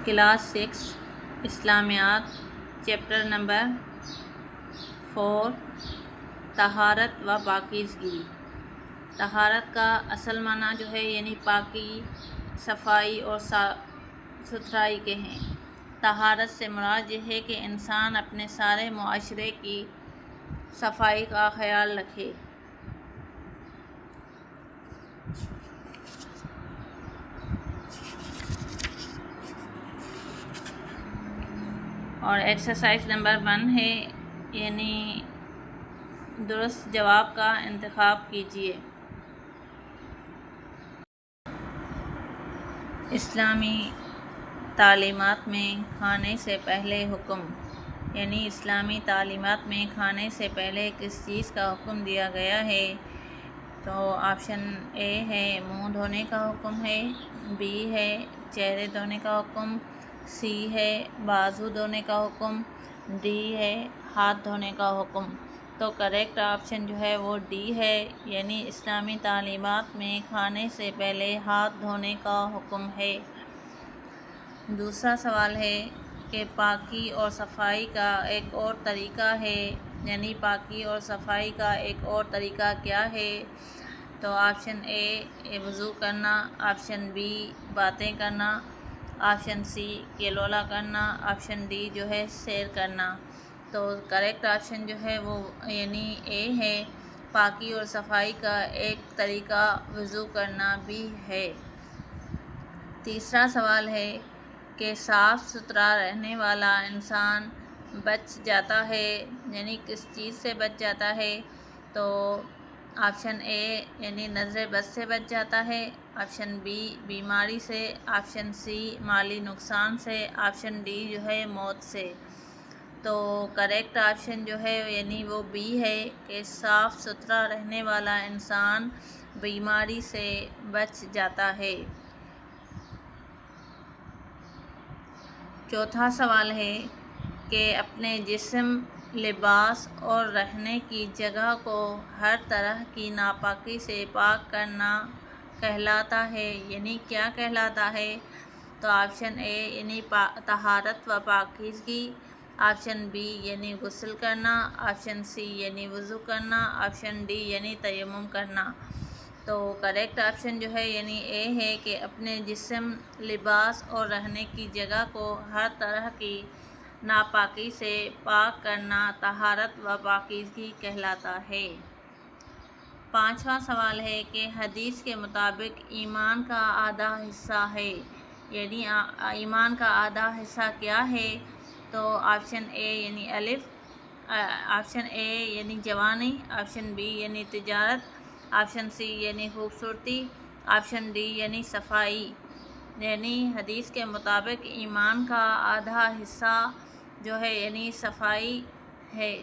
Class 6 اسلامیات chapter number 4 طہارت و پاکیزگی۔ طہارت کا اصل معنی جو ہے یعنی پاکی، صفائی اور ستھرائی کے ہیں۔ طہارت سے مراد یہ ہے کہ انسان اپنے سارے معاشرے کی صفائی کا خیال رکھے۔ اور ایکسرسائز نمبر 1 ہے یعنی درست جواب کا انتخاب کیجیے۔ اسلامی تعلیمات میں کھانے سے پہلے حکم، یعنی اسلامی تعلیمات میں کھانے سے پہلے کس چیز کا حکم دیا گیا ہے؟ تو آپشن اے ہے منہ دھونے کا حکم ہے، بی ہے چہرے دھونے کا حکم، سی ہے بازو دھونے کا حکم، ڈی ہے ہاتھ دھونے کا حکم۔ تو کریکٹ آپشن جو ہے وہ ڈی ہے، یعنی اسلامی تعلیمات میں کھانے سے پہلے ہاتھ دھونے کا حکم ہے۔ دوسرا سوال ہے کہ پاکی اور صفائی کا ایک اور طریقہ ہے، یعنی پاکی اور صفائی کا ایک اور طریقہ کیا ہے؟ تو آپشن اے وضو کرنا، آپشن بی باتیں کرنا، آپشن سی کیلولا کرنا، آپشن ڈی جو ہے سیر کرنا۔ تو کریکٹ آپشن جو ہے وہ یعنی اے ہے، پاکی اور صفائی کا ایک طریقہ وضو کرنا بھی ہے۔ تیسرا سوال ہے کہ صاف ستھرا رہنے والا انسان بچ جاتا ہے، یعنی کس چیز سے بچ جاتا ہے؟ تو آپشن اے یعنی نظر بد سے بچ جاتا ہے، آپشن بی بیماری سے، آپشن سی مالی نقصان سے، آپشن ڈی جو ہے موت سے۔ تو کریکٹ آپشن جو ہے یعنی وہ بی ہے کہ صاف ستھرا رہنے والا انسان بیماری سے بچ جاتا ہے۔ چوتھا سوال ہے کہ اپنے جسم، لباس اور رہنے کی جگہ کو ہر طرح کی ناپاکی سے پاک کرنا کہلاتا ہے، یعنی کیا کہلاتا ہے؟ تو آپشن اے یعنی طہارت و پاکیزگی، آپشن بی یعنی غسل کرنا، آپشن سی یعنی وضو کرنا، آپشن ڈی یعنی تیمم کرنا۔ تو کریکٹ آپشن جو ہے یعنی اے ہے کہ اپنے جسم، لباس اور رہنے کی جگہ کو ہر طرح کی ناپاکی سے پاک کرنا طہارت و پاکیزگی کہلاتا ہے۔ پانچواں سوال ہے کہ حدیث کے مطابق ایمان کا آدھا حصہ ہے، یعنی ایمان کا آدھا حصہ کیا ہے؟ تو آپشن اے یعنی الف، آپشن اے یعنی جوانی، آپشن بی یعنی تجارت، آپشن سی یعنی خوبصورتی، آپشن ڈی یعنی صفائی۔ یعنی حدیث کے مطابق ایمان کا آدھا حصہ جو ہے یعنی صفائی ہے۔